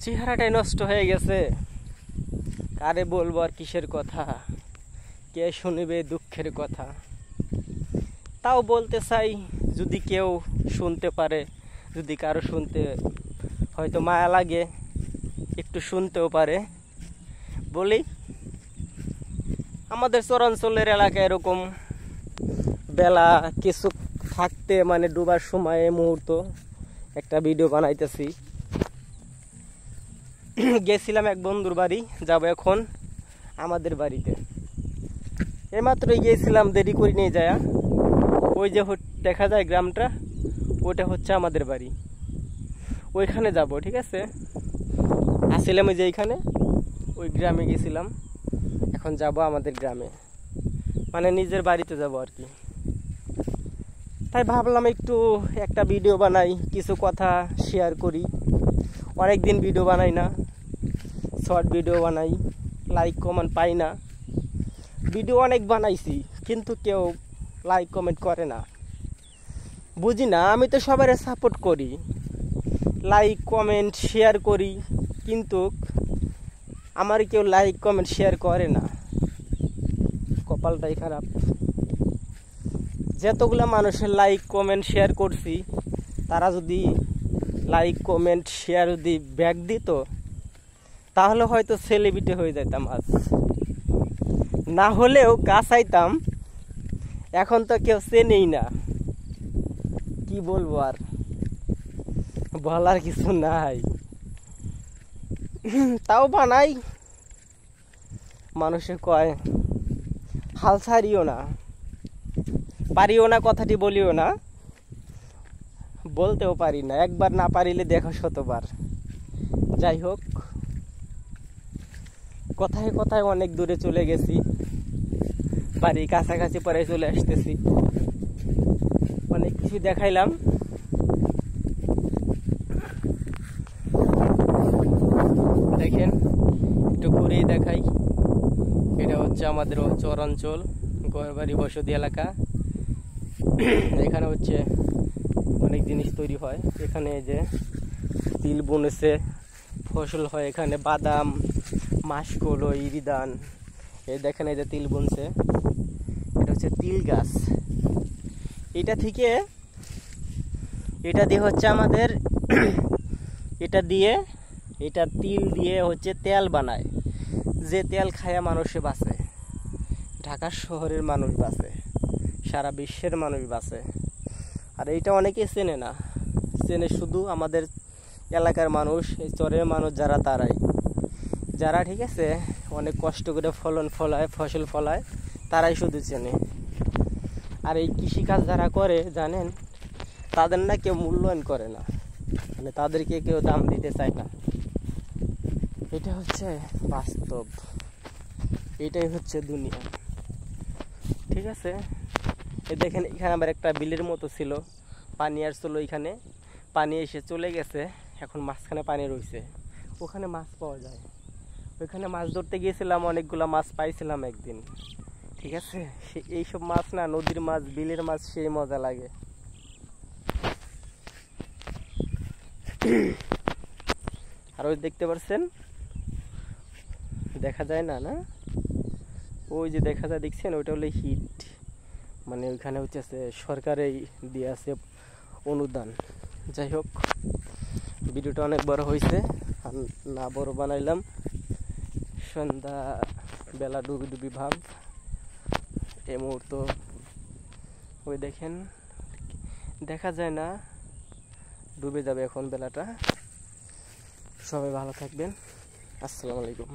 চেহারাটাই নষ্ট হয়ে গেছে। কারে বলবো আর কিসের কথা, কে শুনবে দুঃখের কথা। তাও বলতে চাই, যদি কেউ শুনতে পারে, যদি কারো শুনতে হয়তো মায়া লাগে, একটু শুনতেও পারে। বলি, আমাদের চরাঞ্চলের এলাকায় এরকম বেলা কিছু থাকতে মানে ডুবার সময় মুহূর্ত একটা ভিডিও বানাইতেছি। গেছিলাম এক বন্ধুর বাড়ি, যাব এখন আমাদের বাড়িতে। এইমাত্রই গিয়েছিলাম, দেরি করে নিয়ে যায়। ওই যে দেখা যায় গ্রামটা, ওটা হচ্ছে আমাদের বাড়ি। ওইখানে যাব, ঠিক আছে। আসছিলাম ওই যে এইখানে, ওই গ্রামে গেছিলাম, এখন যাব আমাদের গ্রামে, মানে নিজের বাড়িতে যাব আর কি। তাই ভাবলাম একটু একটা ভিডিও বানাই, কিছু কথা শেয়ার করি। অনেক দিন ভিডিও বানাই না, শর্ট ভিডিও বানাই, লাইক কমেন্ট পাই না। ভিডিও অনেক বানাইছি, কিন্তু কেউ লাইক কমেন্ট করে না। বুঝি না, আমি তো সবাই সাপোর্ট করি, লাইক কমেন্ট শেয়ার করি, কিন্তু আমার কেউ লাইক কমেন্ট শেয়ার করে না। কপালটাই খারাপ। যতগুলো মানুষের লাইক কমেন্ট শেয়ার করছি, তারা যদি লাইক কমেন্ট শেয়ার যদি ব্যাক দিত, তাহলে হয়তো সেলিব্রিটি হয়ে যেতাম আজ, না হলেও কাছাইতাম। এখন তো কেউ চেনেই না, কি বলবো আর, বলার কিছু নাই। তাও বানাই, মানুষে কয় হাল ছাড়িও না, পারিও না, কথাটি বলিও না। বলতেও পারি না, একবার না পারিলে দেখো শতবার। যাই হোক, কথায় কথায় অনেক দূরে চলে গেছি, বাড়ি কাছাকাছি পরে চলে আসতেছি। অনেক কিছু দেখাইলাম। দেখেন, একটু ঘুরেই দেখাই। এটা হচ্ছে আমাদের চরাঞ্চল, ঘরবাড়ি বসতি এলাকা। এখানে হচ্ছে অনেক জিনিস তৈরি হয়। এখানে যে তিল বুনেছে, ফসল হয় এখানে, বাদাম, মাসকলাই, ইরি ধান। এই দেখেন, এই যে তিল বুনছে, এটা হচ্ছে তিল গাছ। এটা থেকে, এটা দিয়ে হচ্ছে আমাদের এটা তিল দিয়ে হচ্ছে তেল বানায়। যে তেল খায়া মানুষে বাঁচে, ঢাকা শহরের মানুষ বাঁচে, সারা বিশ্বের মানুষ বাঁচে। আর এইটা অনেকেই চেনে না, চেনে শুধু আমাদের এলাকার মানুষ, এই চরের মানুষ যারা, তারাই, যারা ঠিক আছে অনেক কষ্ট করে ফসল ফলায়, তারাই শুধু চেনে। আর এই কৃষিকাজ যারা করে জানেন, তাদের না কেউ মূল্যায়ন করে না, মানে তাদেরকে কেউ দাম দিতে চায় না। এটা হচ্ছে বাস্তব, এটাই হচ্ছে দুনিয়া, ঠিক আছে। এই দেখেন, এখানে আবার একটা বিলের মতো ছিল, পানি আসছিল, এখানে পানি এসে চলে গেছে, এখন মাঝখানে পানি রয়েছে, ওখানে মাছ পাওয়া যায়। ওইখানে মাছ ধরতে গিয়েছিলাম, অনেকগুলো মাছ পাইছিলাম একদিন, ঠিক আছে। এইসব মাছ না, নদীর মাছ, বিলের মাছ, সেই মজা লাগে। আর ওই দেখতে পাচ্ছেন, দেখা যায় না, না ওই যে দেখা যায়, দেখছেন, ওইটা হলো হিট, মানে ওইখানে হচ্ছে সরকারেই দিয়ে আছে অনুদান। যাই হোক, ভিডিওটা অনেক বড় হয়েছে, না বড় বানাইলাম। সন্ধ্যা বেলা, ডুবি ডুবি ভাব এই মুহূর্ত। ওই দেখেন, দেখা যায় না, ডুবে যাবে এখন বেলাটা। সবাই ভালো থাকবেন, আসসালামু আলাইকুম।